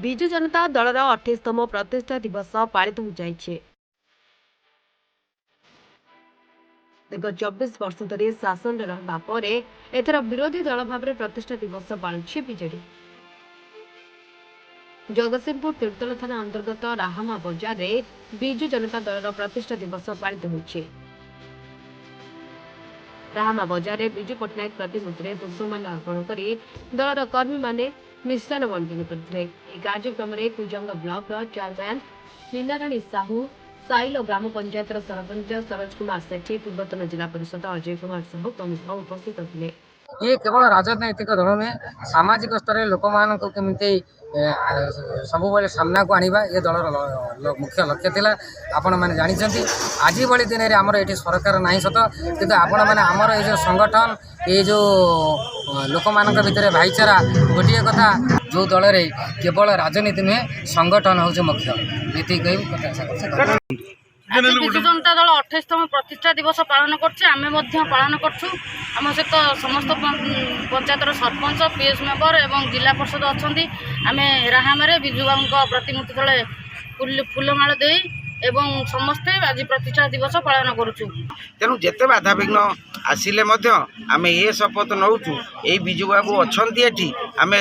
ବିଜୁ ଜନତା ଦଳର 28ତମ ପ୍ରତିଷ୍ଠା ଦିବସ ପାଳିତ ହୋଇଯାଇଛି। ଦୀର୍ଘ 24 ବର୍ଷ ଧରି ଶାସନରେ ରହିବା ପରେ ଏଥର ବିରୋଧୀ ଦଳ ଭାବରେ ପ୍ରତିଷ୍ଠା ଦିବସ ପାଳୁଛି ବିଜେଡି। ଜଗତସିଂହପୁର ତିର୍ତ୍ତୋଲ ଥାନା ଅନ୍ତର୍ଗତ ରାହାମା ବଜାରରେ ବିଜୁ ଜନତା ଦଳର ପ୍ରତିଷ୍ଠା ଦିବସ ପାଳିତ ହୋଇଛି। ରାହାମା ବଜାରରେ ବିଜୁ ପଟ୍ଟନାୟକ ପ୍ରତିମୂର୍ତ୍ତିରେ ପୁଷ୍ପମାଲ୍ୟ ଅର୍ପଣ କରି ଦଳର କର୍ମୀମାନେ ମିଷ୍ଟାନ୍ନ ବଣ୍ଟନ କରିଥିଲେ। ଏହି କାର୍ଯ୍ୟକ୍ରମରେ କୁଜଙ୍ଗ ବ୍ଲକର ଚେୟାରମ୍ୟାନ୍ ଲିନାରାଣୀ ସାହୁ, ସାଇଲ ଗ୍ରାମ ପଞ୍ଚାୟତର ସରପଞ୍ଚ ସରୋଜ କୁମାର ସେଠୀ, ପୂର୍ବତନ ଜିଲ୍ଲା ପରିଷଦ ଅଜୟ କୁମାର ସାହୁ ପ୍ରମୁଖ ଉପସ୍ଥିତ ଥିଲେ। ये केवल राजनैतिक दल में सामाजिक स्तर लोक केमती सब सामना को आनिबा ये दल मुख्य लक्ष्य थिला। आपण माने जानिछंती आज भली दिन रे हमर एठी सरकार नाही सत, किंतु आपण माने हमर ए जो संगठन ये जो लोक मानक भितर भाईचारा गोटे कथा जो दल रे केवल राजनीति नुहे संगठन हूँ मुख्य नीति कही कथा। विजु जनता दल 28तम प्रतिष्ठा दिवस पालन पालन करछु। आम सहित समस्त पंचायतर सरपंच, पीएस मेंबर एवं जिला परिषद अच्छा आम राहामारे विजु बाबू प्रतिमूर्ति तले फूलमाल दे एवं समस्ते आज प्रतिष्ठा दिवस पालन करुछु। तेणु जिते बाधाविघ्न आसिले आम ये शपथ नौचु ये विजु बाबू अच्छा ये आम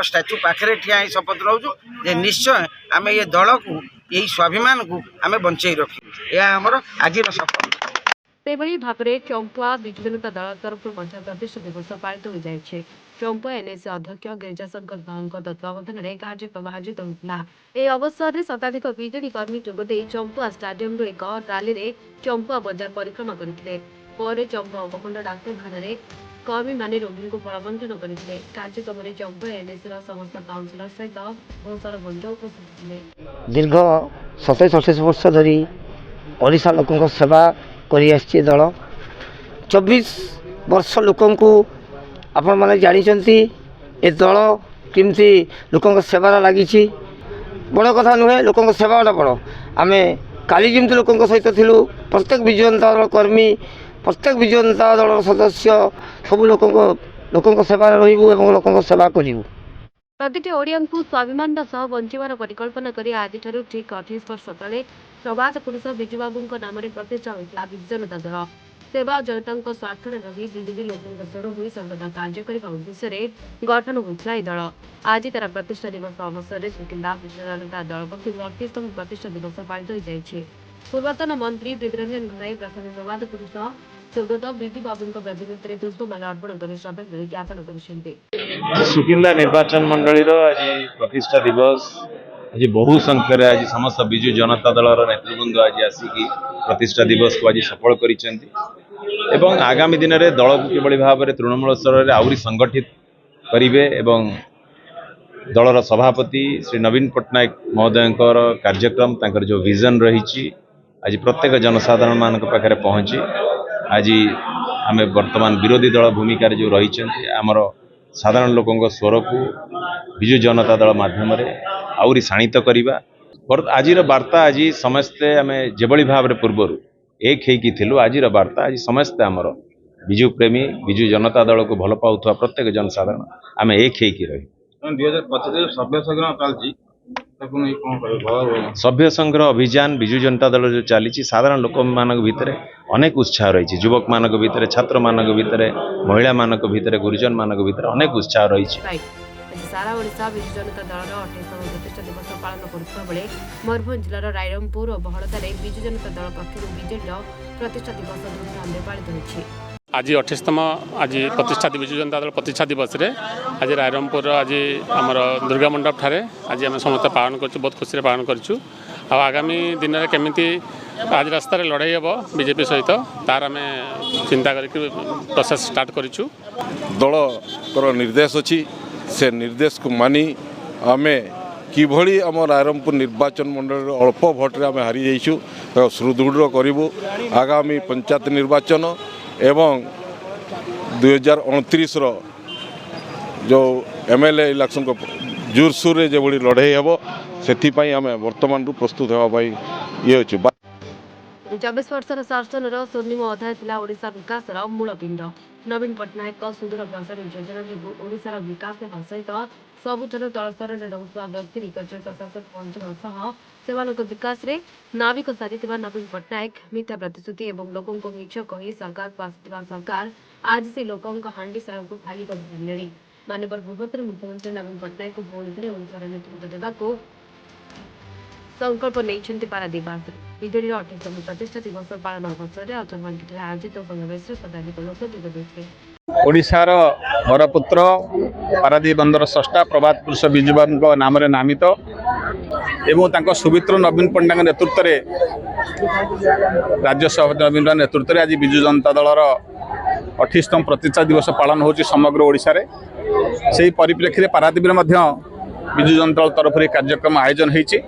स्टाच्यू पाखे ठिया शपथ नौचु जे निश्चय आम ये दल को यही स्वाभिमान को आम बंचाई रखी यह आमर आज शपथ। सेभଳି ଭାବରେ ଚମ୍ପୁଆ ବିଜୁ ଜନତା ଦଳ ତରଫରୁ ମଧ୍ୟ ପ୍ରତିଷ୍ଠା ଦିବସ ପାଳିତ ହୋଇଯାଇଛି। ଚମ୍ପୁଆ ଏନ୍ଏସି ଅଧ୍ୟକ୍ଷ ଗିରିଜାଶଙ୍କର ରାଓଙ୍କ ତତ୍ତ୍ୱାବଧାନରେ କାର୍ଯ୍ୟକ୍ରମ ଆୟୋଜିତ ହୋଇଥିଲା। ଏହି ଅବସରରେ ଶତାଧିକ ବିଜେଡି କର୍ମୀ ଯୋଗଦେଇ ଚମ୍ପୁଆ ଷ୍ଟାଡିୟମରୁ ଏକ ରାଲିରେ ଚମ୍ପୁଆ ବଜାର ପରିକ୍ରମା କରିଥିଲେ। ପରେ ଚମ୍ପୁଆ ଉପଖଣ୍ଡ ଡାକ୍ତରଖାନାରେ କର୍ମୀମାନେ ରୋଗୀଙ୍କୁ ଫଳ ବଣ୍ଟନ କରିଥିଲେ। କାର୍ଯ୍ୟକ୍ରମରେ ଚମ୍ପୁଆ ଏନ୍ଏସିର ସମସ୍ତ କାଉନ୍ସିଲର ସହିତ ବହୁ ସରପଞ୍ଚ ଉପସ୍ଥିତ ଥିଲେ। ଦୀର୍ଘ 27-28 ବର୍ଷ ଧରି ଓଡ଼ିଶା ଲୋକଙ୍କ ସେବା କରି ଆସିଛି ଦଳ। 24 ବର୍ଷ ଲୋକଙ୍କୁ ଆପଣ ମାନେ ଜାଣିଛନ୍ତି ଏ ଦଳ କେମିତି ଲୋକଙ୍କ ସେବାରେ ଲାଗିଛି। ବଡ଼ କଥା ନୁହେଁ, ଲୋକଙ୍କ ସେବାଟା ବଡ଼। ଆମେ କାଲି ଯେମିତି ଲୋକଙ୍କ ସହିତ ଥିଲୁ, ପ୍ରତ୍ୟେକ ବିଜୁ ଜନତା ଦଳ କର୍ମୀ, ପ୍ରତ୍ୟେକ ବିଜୁ ଜନତା ଦଳର ସଦସ୍ୟ ସବୁ ଲୋକଙ୍କ ସେବାରେ ରହିବୁ ଏବଂ ଲୋକଙ୍କ ସେବା କରିବୁ। ପ୍ରତିଟି ଓଡ଼ିଆଙ୍କୁ ସ୍ୱାଭିମାନର ସହ ବଞ୍ଚିବାର ପରିକଳ୍ପନା କରି ଆଜିଠାରୁ ଠିକ୍ 28 ବର୍ଷ ତଳେ ପ୍ରବାଦ ପୁରୁଷ ବିଜୁବାବୁଙ୍କ ନାମରେ ପ୍ରତିଷ୍ଠା ହୋଇଥିଲା ବିଜୁ ଜନତା ଦଳ। ସେବା ଓ ଜନତାଙ୍କ ସ୍ୱାର୍ଥରେ ରହି ବିଜେଡି ଲୋକଙ୍କ ସ୍ୱର ହୋଇ ସର୍ବଦା କାର୍ଯ୍ୟ କରିବା ଉଦ୍ଦେଶ୍ୟରେ ଗଠନ ହୋଇଥିଲା ଏହି ଦଳ। ଆଜି ତାର ପ୍ରତିଷ୍ଠା ଦିବସ ଅବସରରେ ସୁକିନ୍ଦା ବିଜୁ ଜନତା ଦଳ ପକ୍ଷରୁ 28ତମ ପ୍ରତିଷ୍ଠା ଦିବସ ପାଳିତ ହୋଇଯାଇଛି। ପୂର୍ବତନ ମନ୍ତ୍ରୀ ଦିଗ୍ରଞ୍ଜନ ଘନାଇ ପ୍ରଥମେ ପ୍ରବାଦ ପୁରୁଷ ସ୍ୱର୍ଗତ ବିଜୁ ବାବୁଙ୍କ ପ୍ରତିମୂର୍ତ୍ତିରେ ପୁଷ୍ପମାଲ୍ୟ ଅର୍ପଣ କରି ଶ୍ରଦ୍ଧାଞ୍ଜଳି ଜ୍ଞାପନ କରିଛନ୍ତି। सुकिंदा निर्वाचन मंडली आज प्रतिष्ठा दिवस आज बहु संख्यार आज समस्त विजु जनता दल नेतृवृंद आज आसिकी प्रतिष्ठा दिवस को आज सफल कर आगामी दिन में दल को किभली भाव में तृणमूल स्तर में आहरी संगठित करेंगे एवं दलर सभापति श्री नवीन पट्टनायक महोदय कार्यक्रम तांकर जो विजन रही आज प्रत्येक जनसाधारण मान पाखे पहुँची आज आम वर्तमान विरोधी दल भूमिका जो रही आमर साधारण लोकों स्वर को विजु जनता दल माध्यम आहरी शाणित करवा। आज वार्ता आज समस्ते आम जो भाव में पूर्वर एक हो आज वार्ता आज समस्ते आमर विजु प्रेमी विजु जनता दल को भल पाउथवा प्रत्येक जनसाधारण आम एक रही। 2025 सभ्य संग्रह अभियान विजु जनता दल जो चली साधारण लोक मान भितर अनेक उत्साह रही युवक मान भितर छात्र मान भितर महिला मान भितर गुरुजन मान भितर अनेक उत्साह रही। सारा ओडिशा विजु जनता दलर 28तम प्रतिष्ठा दिवस पालन करुवा बेले मयूरभंज जिलार रायरमपुर और बहड़दार विजु जनता दल पक्षर विजेडर प्रतिष्ठा दिवस धूमधाम पालित होइछि। आज 28तम आज प्रतिष्ठा विजु जनता दल प्रतिष्ठा दिवस रे आज रायरमपुर आज आमर दुर्गा मंडप ठारे आज आम समस्त पालन कर बहुत खुशी पालन करूँ। आगामी दिन में केमी आज रास्तार लड़ाई हे बीजेपी सहित तार आम चिंता कर प्रोसेस स्टार्ट करूँ। दलर निर्देश अच्छी से निर्देश को मानी आम किभली आम रायरमपुर निर्वाचन मंडल अल्प भोट्रे आम हारी जाइछु सुदृढ़ करूँ। आगामी पंचायत निर्वाचन एवं 2029 जो एमएलए इलेक्शन को जोरसोर जो लड़ाई हे से आम वर्तमान प्रस्तुत होगा ये अच्छे। चौबीस वर्षर शासनर स्वर्णिम अध्याय थिला ओडिशा विकासर मूलपिंड नवीन पट्टनायक सुदूर प्रसारी योजना जो ओडिशार विकास सहित सबुठार तल स्तर में रहुवा व्यक्ति निकटरे प्रशासक पहुंचवा सेवानक विकास रे नाविक सारिथिबा नवीन पट्टनायक मिथ्या प्रतिश्रुति एवं लोकों को मिछ कही सरकार पास सरकार आज से लोकों हांडी साहब को खाली कर माननीय पूर्वोत्तर मुख्यमंत्री नवीन पट्टनायक को भोट ओडिशार नेतृत्व देवाक संकल्प नहीं पारादीपास विजेडि 28तम प्रतिष्ठा दिवस पालन अवसर में अथर्वांकित आयोजित समावेश शताधिक लोक जोग देते ओडिशार वरपुत्र पारादीप बंदर स्रष्टा प्रभात पुरुष विजुबाबू नाम नामित एवं तांको सुमित्र नवीन पट्टनायक नेतृत्व में राज्य सभापति नवीन नेतृत्व में आज विजु जनता दलर 28तम प्रतिष्ठा दिवस पालन होची समग्र ओडिशा रे से परिप्रेक्षी पारादीप विजु जनता दल तरफ कार्यक्रम आयोजन होती